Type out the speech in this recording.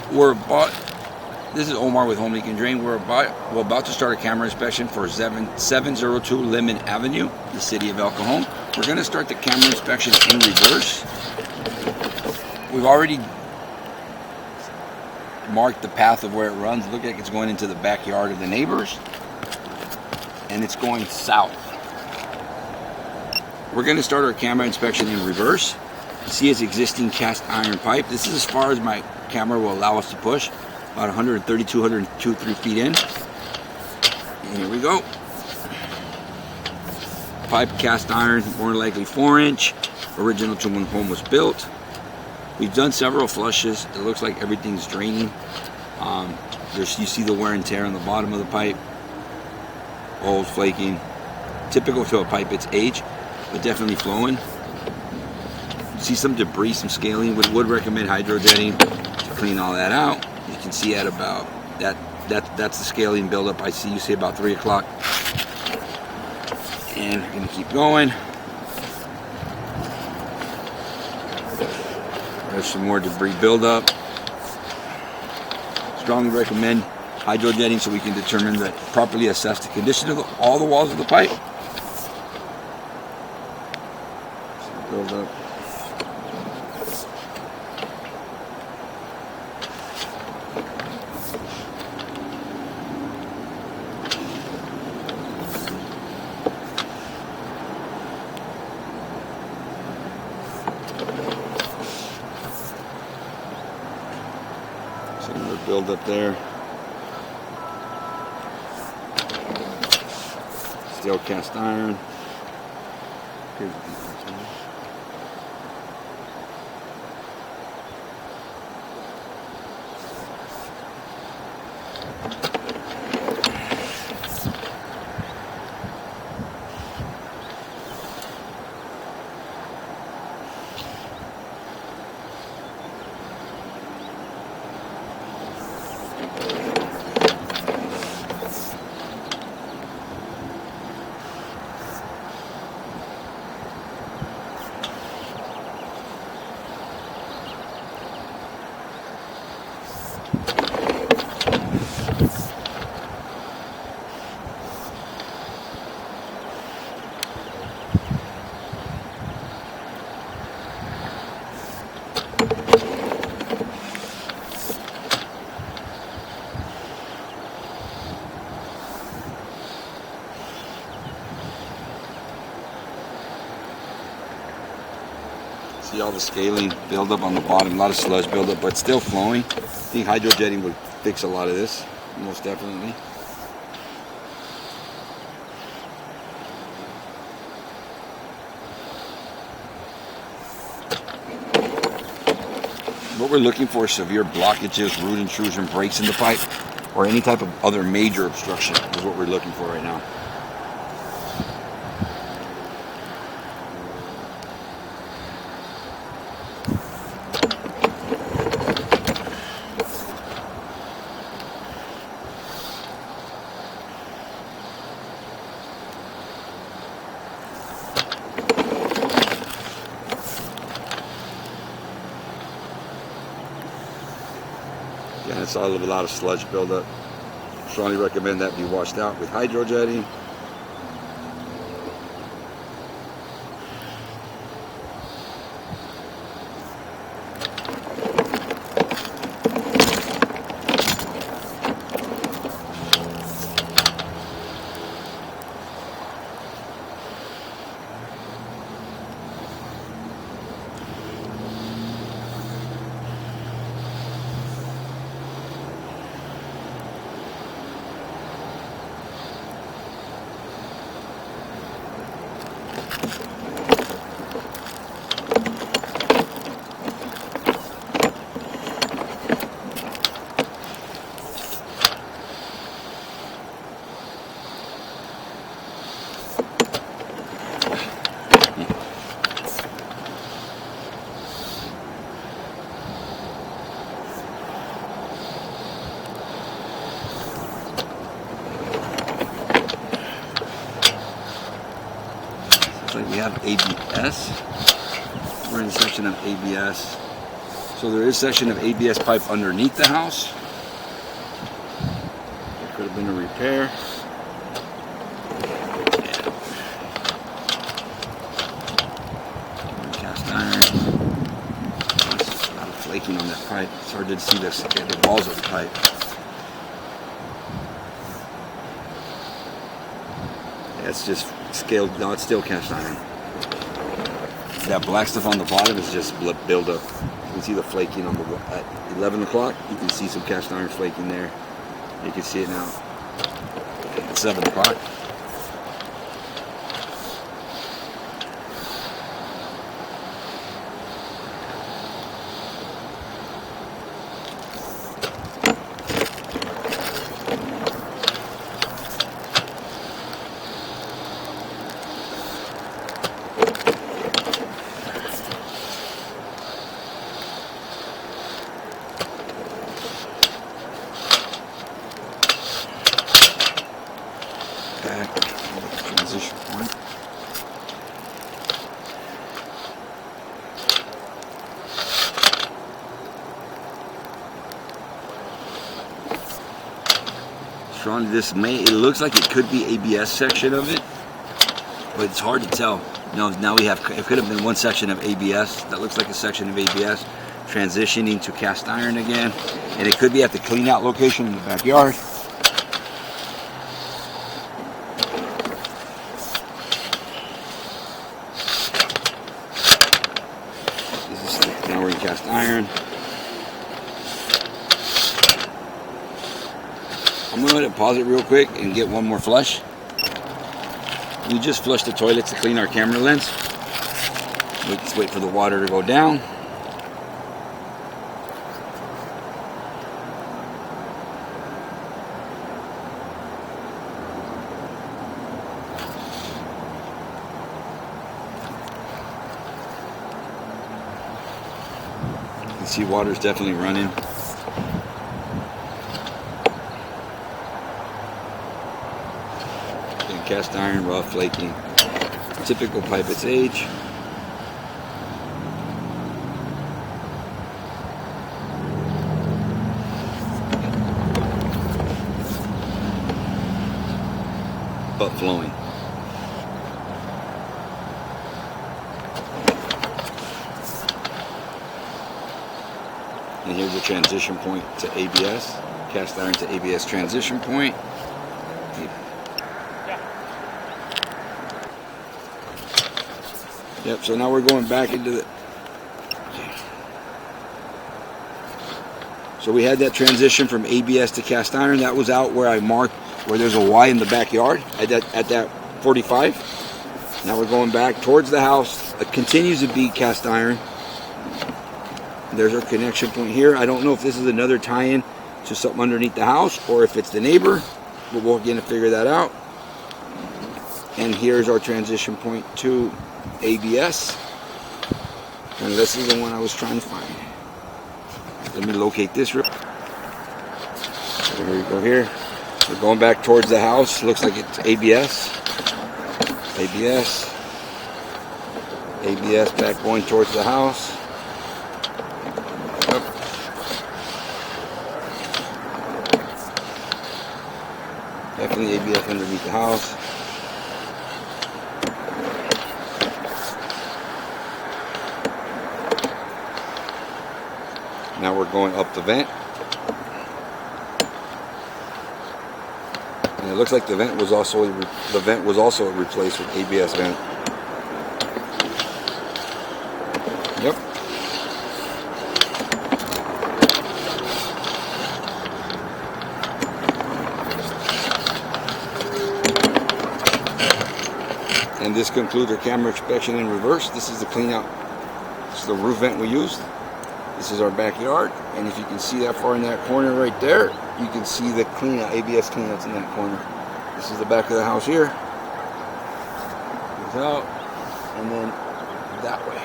This is Omar with Home Leak and Drain. We're about to start a camera inspection for 702 Lemon Avenue, the city of El Cajon. We're going to start the camera inspection in reverse. We've already marked the path of where it runs. Look like it's going into the backyard of the neighbors, and it's going south. We're going to start our camera inspection in reverse. See its existing cast iron pipe. This is as far as my camera will allow us to push, about 132, 102 feet in. And here we go. Pipe cast iron, more likely 4-inch, original to when home was built. We've done several flushes. It looks like everything's draining. You see the wear and tear on the bottom of the pipe, holes flaking. Typical to a pipe its age, but definitely flowing. See some debris, some scaling. Would recommend hydrojetting to clean all that out. You can see at about that's the scaling buildup I see. You see about 3 o'clock. And we're going to keep going. There's some more debris buildup. Strongly recommend hydrojetting so we can determine that, properly assess the condition of all the walls of the pipe. Build up. Some more build up there. Steel cast iron. See all the scaling buildup on the bottom, a lot of sludge buildup, but still flowing. I think hydrojetting would fix a lot of this, most definitely. What we're looking for is severe blockages, root intrusion, breaks in the pipe, or any type of other major obstruction is what we're looking for right now. Again, it's all of a lot of sludge buildup. Strongly recommend that be washed out with hydrojetting. Looks like we have ABS. We're in the section of ABS. So there is section of ABS pipe underneath the house. It could have been a repair. Cast iron. There's a lot of flaking on that pipe. It's hard to see the balls of the pipe. Yeah, it's just scaled. No, it's still cast iron. That black stuff on the bottom is just build-up. You can see the flaking on the at 11 o'clock. You can see some cast iron flaking there. You can see it now at 7 o'clock. Back transition point. Strong. It looks like it could be ABS section of it, but it's hard to tell. Now we have, it could have been one section of ABS. That looks like a section of ABS transitioning to cast iron again, and it could be at the clean out location in the backyard. Now we're in cast iron. I'm going to pause it real quick and get one more flush. We just flushed the toilets to clean our camera lens. Let's wait for the water to go down. You can see water's definitely running. Cast iron, rough, flaking. Typical pipe its age. But flowing. And here's the transition point to ABS. Cast iron to ABS transition point. Yep, so now we're going back into the... Okay. So we had that transition from ABS to cast iron. That was out where I marked where there's a Y in the backyard at that 45. Now we're going back towards the house. It continues to be cast iron. There's our connection point here. I don't know if this is another tie-in to something underneath the house or if it's the neighbor, but we'll get to figure that out. And here's our transition point to ABS, and this is the one I was trying to find. Let me locate this real. So here we go. Here we're going back towards the house. Looks like it's ABS. ABS back going towards the house. Yep. Definitely ABS underneath the house. Now we're going up the vent. And it looks like the vent was also replaced with ABS vent. Yep. And this concludes our camera inspection in reverse. This is the clean out. This is the roof vent we used. This is our backyard, and if you can see that far in that corner right there, you can see the clean out, ABS cleanouts in that corner. This is the back of the house here. Goes out, and then that way.